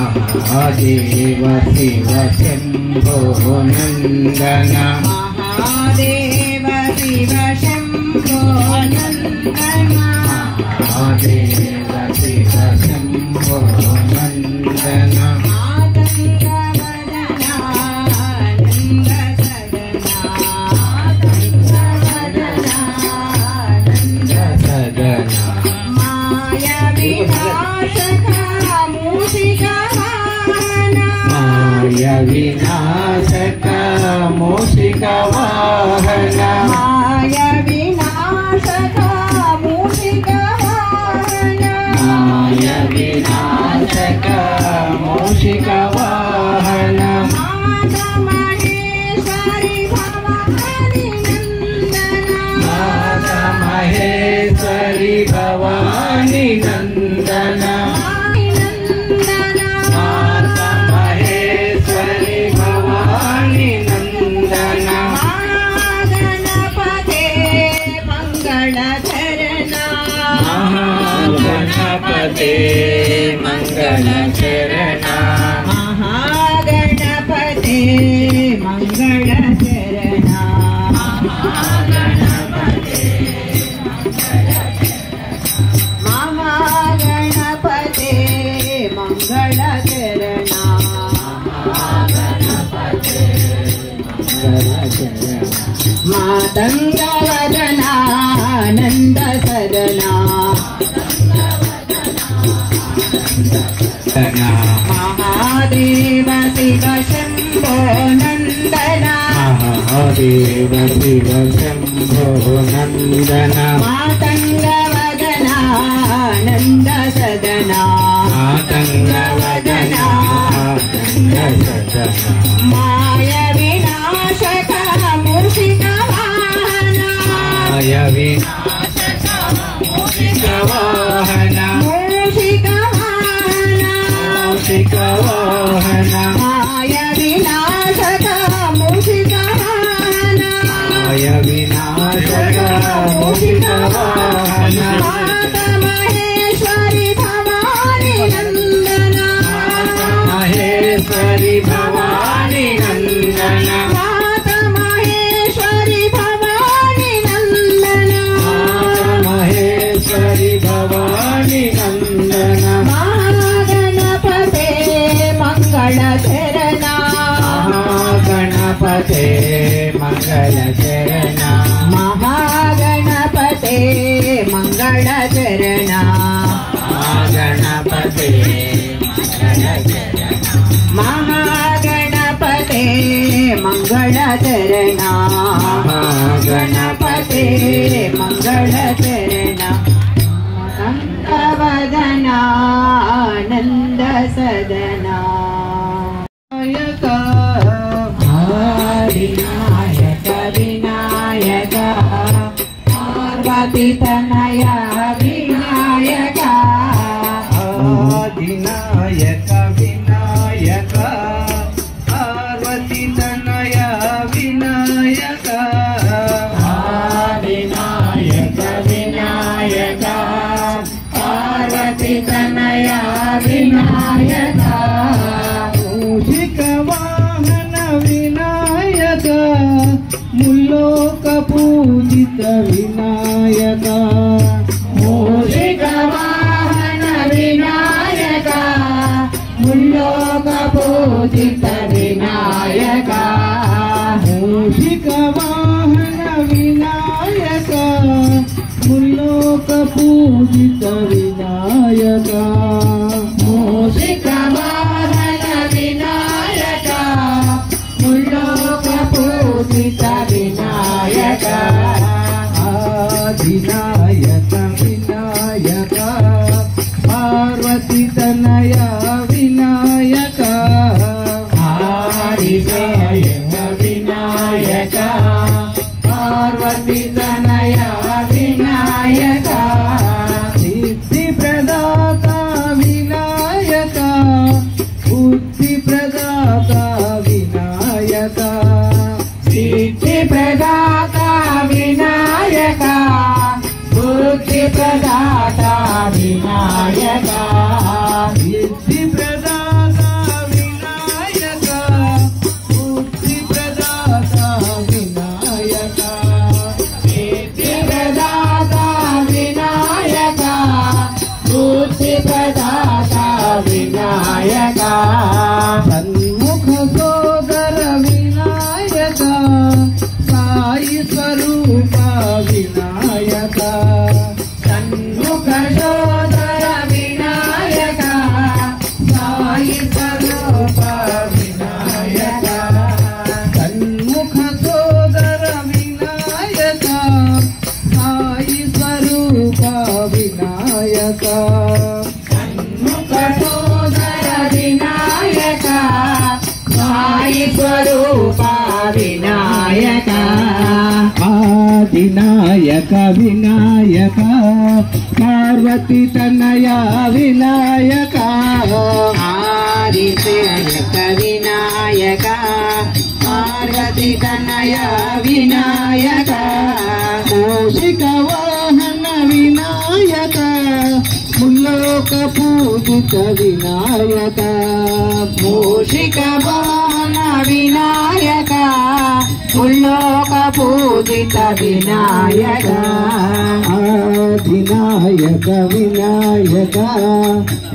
महादेव शिव शंभो नंदन महादेव शिव शंभो नंदन महादेव शिव शंभो नंदन माया विनाशक मूषिक वाहन माया विनाशक मूषिक वाहन माया विनाशक मूषिक वाहन माता महेश्वरी भवानी नंदन माता महेश्वरी भवानी नंदन महागणपते मंगल चरणा महागणपते मंगल चरणा महागणपते महागणपते मंगल चरणा महागणपते मंगल चरणा मातंग वदना नंद सदना महादेव शिव शंभो नंदन महादेव शिव शंभो नंदन मातंग वदना नंद सदना मातंग वदना नंद सदना माया विनाशक मूषिक वाहन माया विनाशक मूषिक वाहन मूषिक मूषिक वाहन माया विनाशक मूषिक वाहन माया विनाशक मूषिक वाहन माता महेश्वरी भवानी नंदन माता महेश्वरी भवानी नंदन माता महेश्वरी भवानी नंदन माता महेश्वरी भवानी नंदन मंगल चरणा महागणपते मंगल चरणा महागणपते मंगल चरणा महागणपते महागणपते मंगल चरणा महागणपते मंगल चरणा वदना नंद सदना विनायक विनायक पार्वती तनया विनायक विनायक विनायक पार्वती तनया विनायक विनायक विनायक पार्वती तनया विनायक मूषिक वाहन विनायक मुल्लोक पूजित विनायक मूषिक वाहन विनायक मुल्लोक पूजित विनायक मूषिक वाहन विनायक मुल्लोक पूजित विनायक मूषिक वाहन विनायक मुल्लोक पूजित विनायक आदिनायक विनायक पार्वती तनया विनायक आदिनायक विनायक पार्वती तनया विनायक सिद्धि प्रदाता विनायक వినాయక సిద్ధి ప్రదాత వినాయక బుద్ధి ప్రదాత వినాయక సిద్ధి ప్రదాత వినాయక బుద్ధి ప్రదాత వినాయక సన్ముఖ సోదర వినాయక సాయి స్వరూప వినాయక సన్ముఖ సోదర వినాయక సాయి స్వరూప వినాయక సన్ముఖ సోదర వినాయక సాయి స్వరూప వినాయక సన్ముఖ సోదర వినాయక సాయి స్వరూప వినాయక ఆదినాయక వినాయక పార్వతి తనయ వినాయక ఆదినాయక వినాయక పార్వతి తనయ వినాయక మూషిక వాహన వినాయక ముల్లోక పూజిత వినాయక మూషిక వాహన వినాయక ముల్లోక పూజిత వినాయక ఆదినాయక వినాయక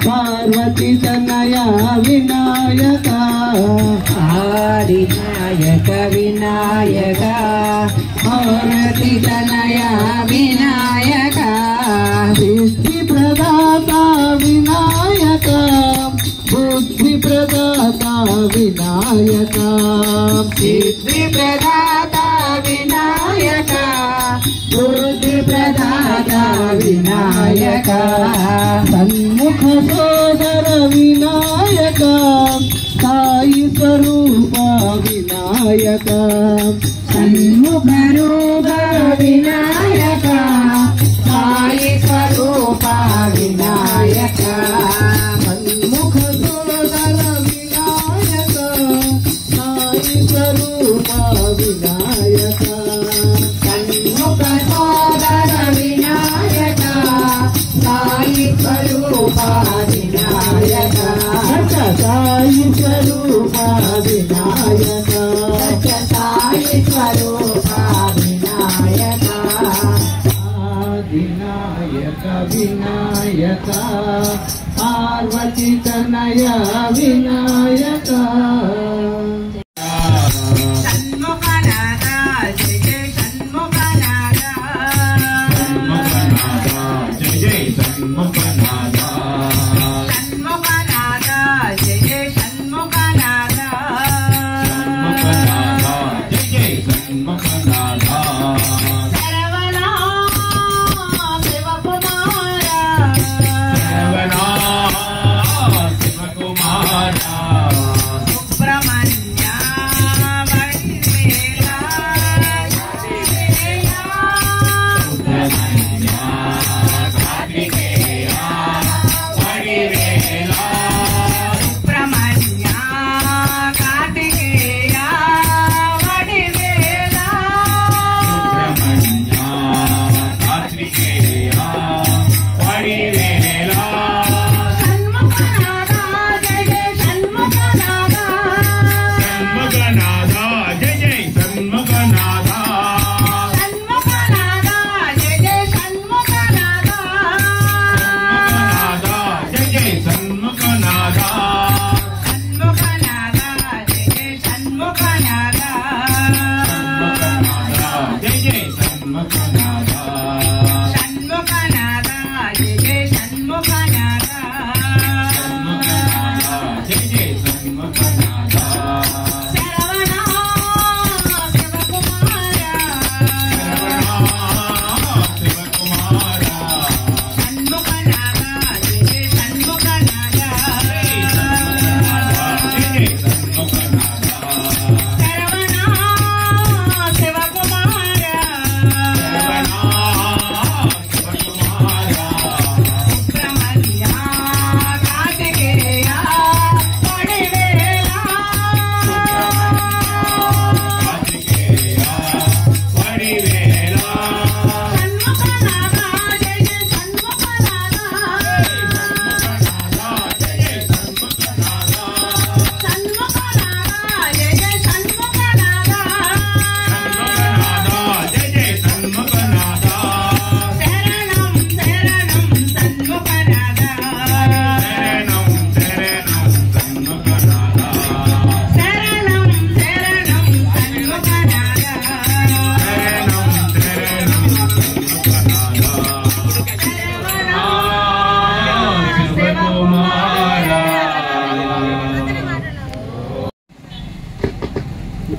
పార్వతి తనయ వినాయక ఆదినాయక వినాయక పార్వతి తనయ వినాయక సిద్ధి ప్రదాత వినాయక బుద్ధి ప్రదాత వినాయక సిద్ధి ప్రదాత వినాయక బుద్ధి ప్రదాత వినాయక సన్ముఖ సోదర వినాయక సాయి స్వరూప వినాయక సన్ముఖ రూప వినాయక సాయి స్వరూప వినాయక సన్ముఖ సోదర వినాయక సాయి స్వరూప వినాయక సన్ముఖ సోదర వినాయక సాయి స్వరూప వినాయక సాయి స్వరూప వినాయక సాయి స్వరూప వినాయక వినాయక వినాయక పార్వతి తనయ వినాయక Brahman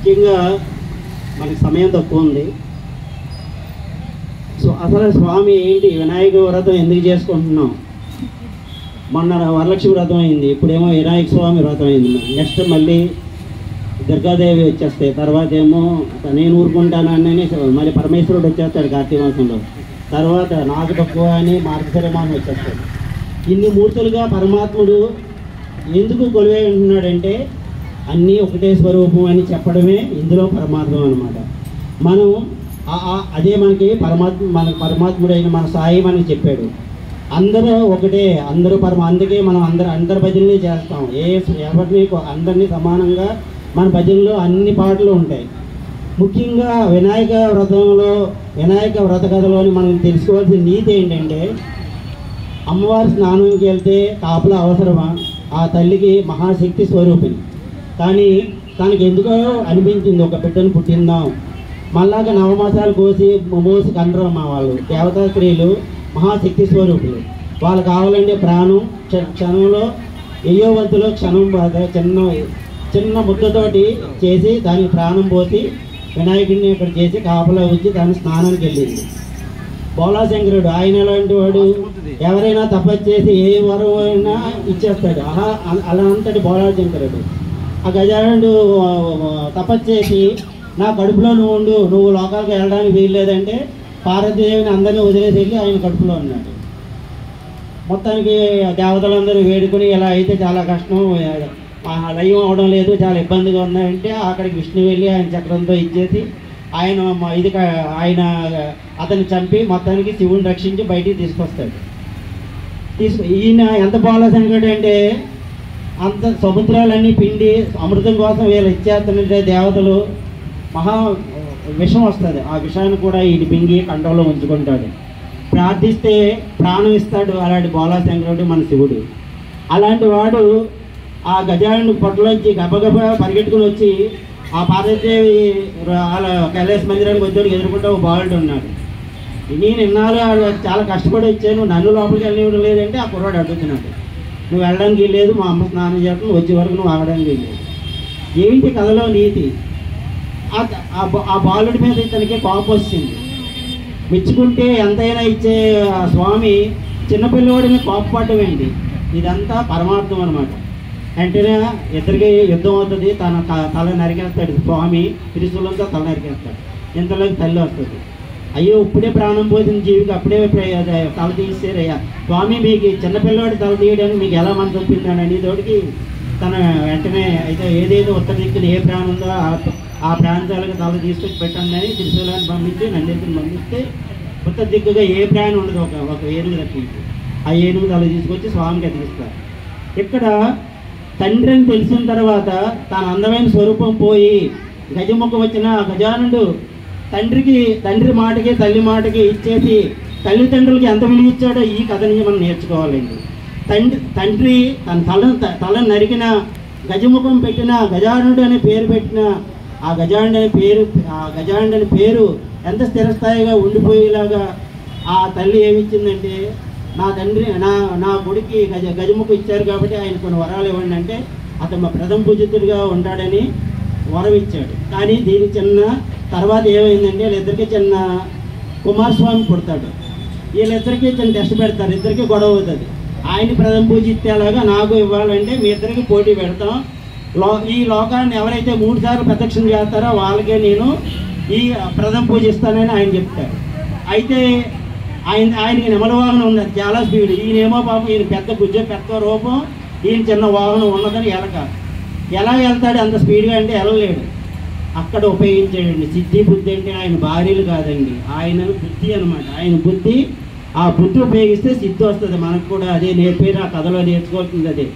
ముఖ్యంగా మనకి సమయం తక్కువ ఉంది. సో అసలు స్వామి ఏంటి, వినాయక వ్రతం ఎందుకు చేసుకుంటున్నాం? మొన్న వరలక్ష్మి వ్రతం అయింది, ఇప్పుడేమో వినాయక స్వామి వ్రతం అయింది. నెక్స్ట్ మళ్ళీ దుర్గాదేవి వచ్చేస్తాయి, తర్వాత ఏమో నేను ఊరుకుంటానని మళ్ళీ పరమేశ్వరుడు వచ్చేస్తాడు కార్తీక మాసంలో, తర్వాత నాకు తక్కువ అని మార్గశిర మాసం వచ్చేస్తాడు. ఇన్ని మూర్తులుగా పరమాత్ముడు ఎందుకు కొలువై ఉంటున్నాడంటే అన్నీ ఒకటే స్వరూపం అని చెప్పడమే ఇందులో పరమాత్మ అనమాట. మనం అదే మనకి పరమాత్ముడైన మన సాయి మనకి చెప్పాడు, అందరూ ఒకటే, అందరూ అందుకే మనం అందరి భజనలు చేస్తాం. ఎవరిని అందరినీ సమానంగా మన భజనలో అన్ని పాటలు ఉంటాయి. ముఖ్యంగా వినాయక వ్రత కథలోని మనం తెలుసుకోవాల్సిన నీతి ఏంటంటే, అమ్మవారి స్నానంకి వెళ్తే కాపలా అవసరమా? ఆ తల్లికి మహాశక్తి స్వరూపిణి, కానీ తనకి ఎందుకో అనిపించింది ఒక బిడ్డను పుట్టిందాం, మళ్ళాగా నవమాసాలు మోసి కండ్రమ్మ వాళ్ళు దేవతా స్త్రీలు మహాశక్తి స్వరూపులు. వాళ్ళు కావాలంటే ప్రాణం క్షణంలో ఎయ్యోవంతులో చిన్న ముద్దతోటి చేసి దానికి ప్రాణం పోసి వినాయకుడిని ఇక్కడ చేసి కాపలా వచ్చి దాని స్నానానికి వెళ్ళింది. బోలాశంకరుడు ఆయన ఎలాంటి వాడు, ఎవరైనా తపస్సు చేసి ఏ వరం అయినా ఇచ్చేస్తాడు. అలా అంతటి బోలాశంకరుడు. ఆ గజానుడు తపస్సు చేసి నా కడుపులో నువ్వు ఉండు, నువ్వు లోకాలకు వెళ్ళడానికి వీల్లేదంటే పార్వతీదేవిని అందరినీ వదిలేసి వెళ్ళి ఆయన కడుపులో ఉన్నాడు. మొత్తానికి దేవతలందరూ వేడుకుని ఇలా అయితే చాలా కష్టం, లయం అవడం లేదు, చాలా ఇబ్బందిగా ఉన్నాయంటే అక్కడికి విష్ణు వెళ్ళి ఆయన చక్రంతో ఇచ్చేసి ఆయన అతన్ని చంపి మొత్తానికి శివుని రక్షించి బయటికి తీసుకొస్తాడు. ఈయన ఎంత బోలాశంకరుడు అంటే అంత సముద్రాలన్నీ పిండి అమృతం కోసం వీళ్ళు ఇచ్చేస్తుంటే దేవతలు మహా విషం వస్తుంది, ఆ విషాన్ని కూడా ఈయన పింగి కంఠంలో ఉంచుకుంటాడు. ప్రార్థిస్తే ప్రాణం ఇస్తాడు అలాంటి బోలాశంకరుడు మన శివుడు. అలాంటి వాడు ఆ గజానుడి పొట్టలోంచి గబగబా పరిగెట్టుకుని వచ్చి ఆ పార్వతీదేవి కైలాస మందిరానికి వచ్చాడు, ఎదుర్కొంటే ఒక బాలుడు ఉన్నాడు. నేను ఇన్నాళ్ళు చాలా కష్టపడి వచ్చాను, నన్ను లోపలికి వెళ్ళనివ్వడం లేదంటే ఆ కుర్రాడు అడుగుతున్నాడు, నువ్వు వెళ్ళడానికి లేదు, మా అమ్మ స్నానం చేస్తాను, వచ్చే వరకు నువ్వు ఆగడానికి లేదు. ఏంటి కథలో నీతి? ఆ బాలుడి మీద ఇతనికి కోపం వచ్చింది. మెచ్చుకుంటే ఎంతైనా ఇచ్చే స్వామి చిన్నపిల్లవాడిని కోపపడడం ఏంటి? ఇదంతా పరమార్థం అనమాట. వెంటనే ఇద్దరికి యుద్ధం అవుతుంది, తల నరికేస్తాడు స్వామి, త్రిశూలంతో తల నరికేస్తాడు. ఇంతలోకి తల్లి వస్తుంది, అయ్యో ఇప్పుడే ప్రాణం పోసిన జీవికి అప్పుడే తల తీసేరయ్యా స్వామి, మీకు చిన్నపిల్లవాడి తల తీయడానికి మీకు ఎలా మనసు ఒప్పిందానని తోటికి తన వెంటనే అయితే ఏదైతే ఉత్తర దిక్కున ఏ ప్రాణం ఉందో ఆ ప్రాంతాలకు తల తీసుకొచ్చి పెట్టండి త్రిశూలాన్ని పంపించి నందిని పంపిస్తే ఉత్తర దిక్కుగా ఏ ప్రాణం ఉండదు, ఒక ఏనుగు తప్పించి ఆ ఏనుగు తల తీసుకొచ్చి స్వామికి అతికిస్తారు. ఇక్కడ తండ్రి అని తెలిసిన తర్వాత తన అందమైన స్వరూపం పోయి గజముఖం వచ్చిన ఆ గజానుడు తండ్రి మాటకి తల్లి మాటకి ఇచ్చేసి తల్లిదండ్రులకి ఎంత విలువ ఇచ్చాడో ఈ కథ నుంచి మనం నేర్చుకోవాలండి. తండ్రి తన తల నరికిన గజముఖం పెట్టిన గజానుడు అనే పేరు పెట్టిన ఆ గజానుడు అనే పేరు ఎంత స్థిరస్థాయిగా ఉండిపోయేలాగా ఆ తల్లి ఏమిచ్చిందంటే, నా తండ్రి నా కొడుకి గజముఖం ఇచ్చారు కాబట్టి ఆయన కొన్ని వరాలు ఇవ్వండి అంటే అతను ప్రథమ పూజితుడిగా ఉంటాడని వరం ఇచ్చాడు. కానీ దీనికి చిన్న తర్వాత ఏమైందంటే వీళ్ళిద్దరికీ చిన్న కుమారస్వామి పుడతాడు. వీళ్ళిద్దరికీ చిన్న టెస్ట్ పెడతారు, ఇద్దరికి గొడవ అవుతుంది. ఆయన ప్రథమ పూజ ఇచ్చేలాగా నాకు ఇవ్వాలంటే మీ ఇద్దరికి పోటీ పెడతాం, ఈ లోకాన్ని ఎవరైతే 3 సార్లు ప్రదక్షిణ చేస్తారో వాళ్ళకే నేను ఈ ప్రథమ పూజ ఇస్తానని ఆయన చెప్తారు. అయితే ఆయనకి నెమల వాహనం ఉన్నది, చాలా స్పీడ్. ఈయనేమో పాపం ఈయన పెద్ద రూపం, ఈయన చిన్న వాహనం ఉన్నదని ఎలా వెళ్తాడు అంత స్పీడ్గా అంటే వెళ్ళలేడు. అక్కడ ఉపయోగించాడండి సిద్ధి బుద్ధి. అంటే ఆయన భార్యలు కాదండి, ఆయన బుద్ధి అనమాట. ఆయన బుద్ధి, ఆ బుద్ధి ఉపయోగిస్తే సిద్ధి వస్తుంది. మనకు కూడా అదే నేర్పేరు, ఆ కథలో నేర్చుకోవాల్సింది అదే.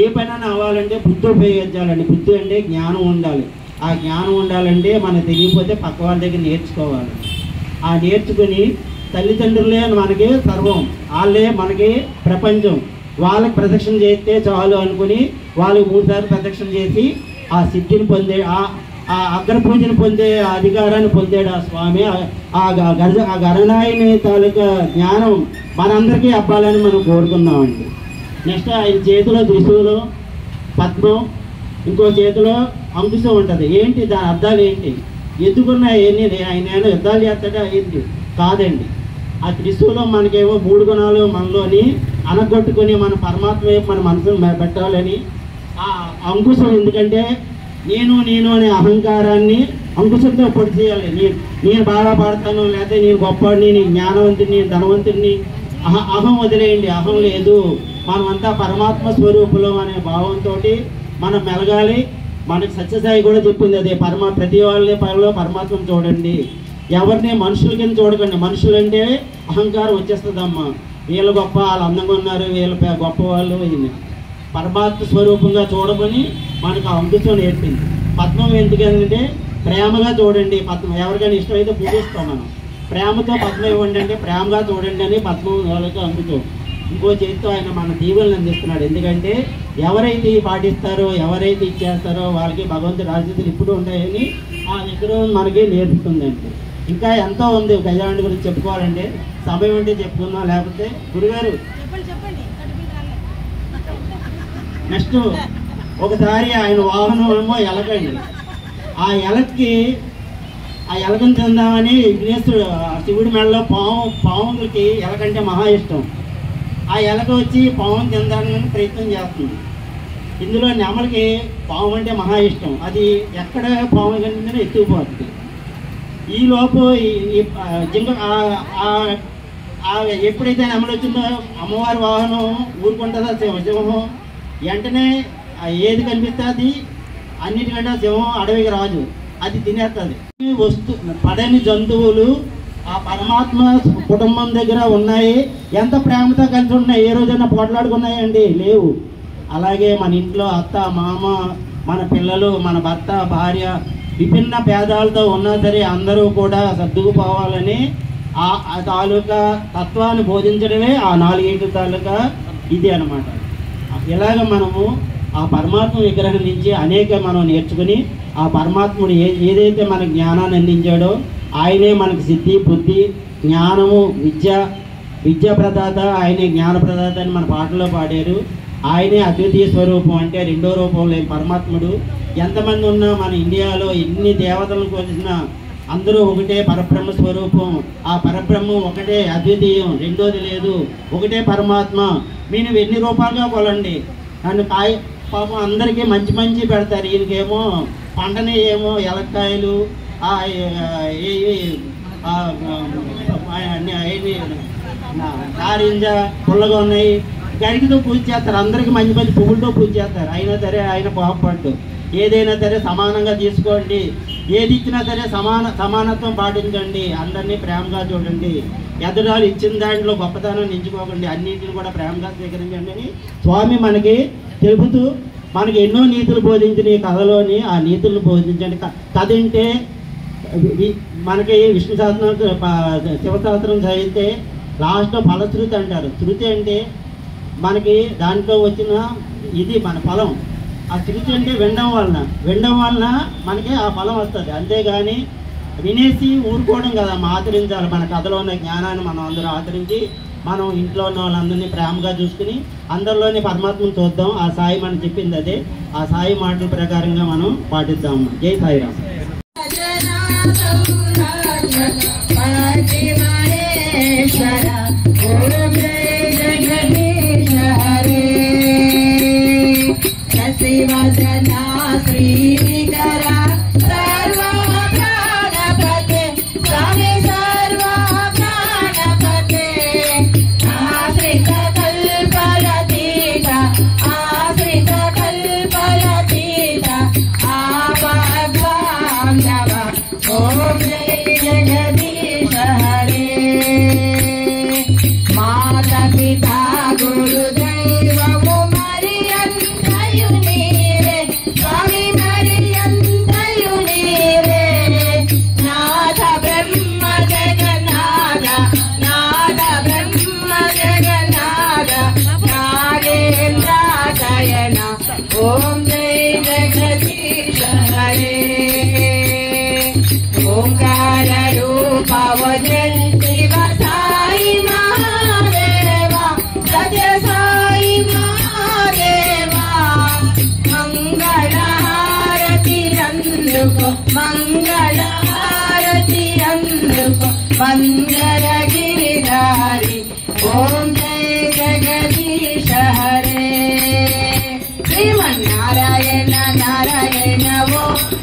ఏ పైన అవ్వాలంటే బుద్ధి ఉపయోగించాలండి. బుద్ధి అంటే జ్ఞానం ఉండాలి. ఆ జ్ఞానం ఉండాలంటే మనకు తెలియకపోతే పక్క వాళ్ళ దగ్గర నేర్చుకోవాలి. ఆ నేర్చుకుని తల్లిదండ్రులే మనకి సర్వం, వాళ్ళే మనకి ప్రపంచం, వాళ్ళకి ప్రదక్షిణ చేస్తే చాలు అనుకుని వాళ్ళకి 3 సార్లు ప్రదక్షిణ చేసి ఆ సిద్ధిని పొందే, ఆ అగ్ర పూజను పొందే అధికారాన్ని పొందాడు ఆ స్వామి. ఆ గణనాయని తాలూకా జ్ఞానం మనందరికీ అవ్వాలని మనం కోరుకున్నామండి. నెక్స్ట్ ఆయన చేతిలో త్రిశూలం, పద్మం, ఇంకో చేతిలో అంకుశం ఉంటుంది. ఏంటి దాని అర్థాలు ఏంటి? ఎందుకున్నాయి ఆయన యుద్ధాలు చేస్తాడా ఏంటి? కాదండి. ఆ క్రీస్తులో మనకేమో 3 గుణాలు మనలోని అనగొట్టుకుని మన పరమాత్మ వైపు మన మనసును పెట్టాలని ఆ అంకుశం. ఎందుకంటే నేను అనే అహంకారాన్ని అంకుశంతో పొడి చేయాలి. నేను బాగా పాడతాను, లేకపోతే నేను గొప్పవాడిని, నేను జ్ఞానవంతుడిని, నేను ధనవంతుడిని, అహం వదిలేయండి. అహం లేదు. మనమంతా పరమాత్మ స్వరూపులం అనే భావంతో మనం మెలగాలి. మనకి సత్యసాయి కూడా చెప్పింది అదే, ప్రతి వాళ్ళ పనిలో పరమాత్మను చూడండి, ఎవరిని మనుషుల కింద చూడకండి. మనుషులు అంటే అహంకారం వచ్చేస్తుందమ్మా. వీళ్ళు గొప్ప, వాళ్ళు అందంగా ఉన్నారు, వీళ్ళు గొప్ప వాళ్ళు. పరమాత్మ స్వరూపంగా చూడమని మనకు ఆ అంకుశం నేర్పింది. పద్మం ఎందుకంటే ప్రేమగా చూడండి. పద్మం ఎవరికైనా ఇష్టమైతే పూజిస్తాం మనం. ప్రేమతో పద్మం ఇవ్వండి అంటే ప్రేమగా చూడండి అని పద్మం వాళ్ళకి అంకుశం. ఇంకో చేతితో ఆయన మన దీవులను అందిస్తున్నాడు. ఎందుకంటే ఎవరైతే పాటిస్తారో, ఎవరైతే ఇచ్చేస్తారో వాళ్ళకి భగవంతుడి ఆశీస్సులు ఇప్పుడు ఉంటాయని ఆ విగ్రహం మనకి నేర్పుతుందండి. ఇంకా ఎంతో ఉంది గజాండ గురించి చెప్పుకోవాలంటే, సమయం ఉంటే చెప్పుకుందాం, లేకపోతే గురుగారు నెక్స్ట్. ఒకసారి ఆయన వాహనం ఏమో ఎలకండి. ఆ ఎలకను తిందామని విఘ్నేశ్వరుడు శివుడి మెడలో పాములకి ఎలకంటే మహా ఇష్టం. ఆ ఎలక వచ్చి పాముని తినడానికి ప్రయత్నం చేస్తుంది. ఇందులో నెమలికి పాము అంటే మహా ఇష్టం. అది ఎక్కడ పాము కంటే ఎత్తుకుపోతుంది. ఈలోపు జింక ఎప్పుడైతే నెమలి వచ్చిందో అమ్మవారి వాహనం ఊరుకుంటుందా సింహం వెంటనే ఏది కనిపిస్తుంది అన్నిటికంటే సింహం అడవికి రాజు, అది తినేస్తుంది. పడని జంతువులు ఆ పరమాత్మ కుటుంబం దగ్గర ఉన్నాయి. ఎంత ప్రేమతో కలిసి ఉన్నాయి. ఏ రోజైనా పోట్లాడుకున్నాయండి? లేవు. అలాగే మన ఇంట్లో అత్త, మామ, మన పిల్లలు, మన భర్త, భార్య విభిన్న భేదాలతో ఉన్నా సరే అందరూ కూడా సర్దుకుపోవాలని ఆ తాలూకా తత్వాన్ని బోధించడమే ఆ 4 తాలూకా ఇది అన్నమాట. ఇలాగ మనము ఆ పరమాత్మ విగ్రహం నుంచి అనేక మనం నేర్చుకుని ఆ పరమాత్ముడు ఏదైతే మన జ్ఞానాన్ని అందించాడో ఆయనే మనకు సిద్ధి, బుద్ధి, జ్ఞానము, విద్యా ప్రదాత, ఆయనే జ్ఞాన ప్రదాత అని మన పాటలో పాడారు. ఆయనే అద్వితీయ స్వరూపం, అంటే రెండో రూపం లేని పరమాత్ముడు. ఎంతమంది ఉన్నా మన ఇండియాలో ఎన్ని దేవతలను కొలిసినా అందరూ ఒకటే పరబ్రహ్మ స్వరూపం. ఆ పరబ్రహ్మం ఒకటే, అద్వితీయం, రెండోది లేదు, ఒకటే పరమాత్మ. మీరు ఎన్ని రూపాలుగా కొలండి. నన్ను పాపం అందరికీ మంచి పెడతారు. ఈయనకేమో పంటని ఏమో ఎలక్కాయలు, నారింజ పుల్లగా ఉన్నాయి, గరికతో పూజ చేస్తారు. అందరికీ మంచి పువ్వులతో పూజ చేస్తారు. అయినా సరే ఆయన కోపపడ్డు. ఏదైనా సరే సమానంగా తీసుకోండి, ఏది ఇచ్చినా సరే సమానత్వం పాటించండి, అందరినీ ప్రేమగా చూడండి, ఎదురాలు ఇచ్చిన దాంట్లో గొప్పతనం నించుకోకండి, అన్నింటిని కూడా ప్రేమగా స్వీకరించండి అని స్వామి మనకి తెలుపుతూ మనకి ఎన్నో నీతులు బోధించిన ఈ కథలోని ఆ నీతులను బోధించండి. కథ అంటే మనకి విష్ణు సహస్రం, శివసహస్రం చదివితే లాస్ట్లో ఫలశ్రుతి అంటారు. శృతి అంటే మనకి దాంట్లో వచ్చిన ఇది మన ఫలం. ఆ శృతి అంటే వినడం వలన మనకి ఆ ఫలం వస్తుంది. అంతేగాని వినేసి ఊరుకోవడం కదా, ఆచరించాలి. మన కథలో ఉన్న జ్ఞానాన్ని మనం అందరూ ఆచరించి మనం ఇంట్లో ఉన్న వాళ్ళందరినీ ప్రేమగా చూసుకుని అందరిలోని పరమాత్మను చూద్దాం. ఆ సాయి మనం చెప్పింది అదే. ఆ సాయి మాటల ప్రకారంగా మనం పాటిద్దాం. జై సాయిరామ్. ओम जय जगदीश हरे ओंकार रूप वजंती साई महादेवा सत्य साई महादेवा मंगल हारती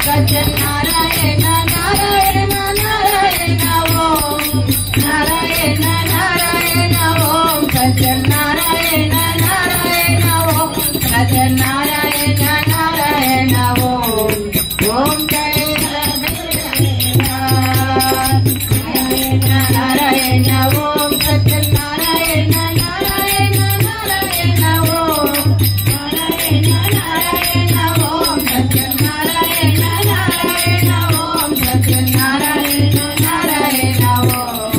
సత్యనారాయణ నారాయణ నారాయణ ఓం నారాయణ నారాయణ ఓం సత్యనారాయణ నారాయణ ఓం సత్యనారాయణ నారాయణ ఓం ఓం జయ నారాయణ నారాయణ ఓం సత్యనారాయణ నారాయణ నారాయణ ఓం నారాయణ నారాయణ ఓం సత్యనారాయణ నారాయణ ఓం సత్యనారాయణ నారాయణ ఓం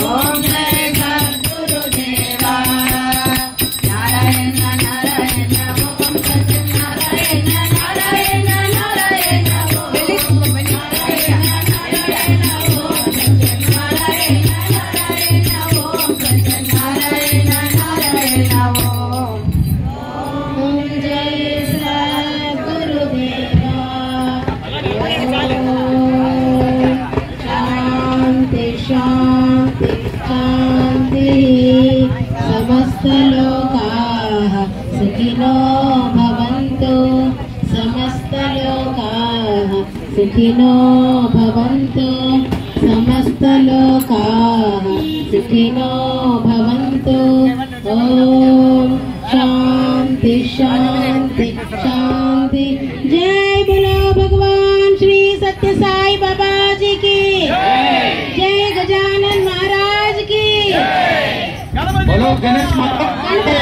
ఓం జయ సద్గురుదేవా నారాయణ నారాయణ ఓం సత్యనారాయణ నారాయణ నారాయణ ఓం నారాయణ నారాయణ ఓం సత్యనారాయణ నారాయణ ఓం సత్యనారాయణ నారాయణ ఓం ఓం జయ సద్గురుదేవా శాంతి శాంతి శాంతి సమస్తలోకాః సుఖినో భవంతు సమస్తలోకాః సుఖినో భవంతు సమస్తలోకాః సుఖినో భవంతు ఓం शांति शांति शांति। जय बोलो भगवान श्री सत्य साई बाबा जी की जय गजानन महाराज की बोलो गणेश माता की।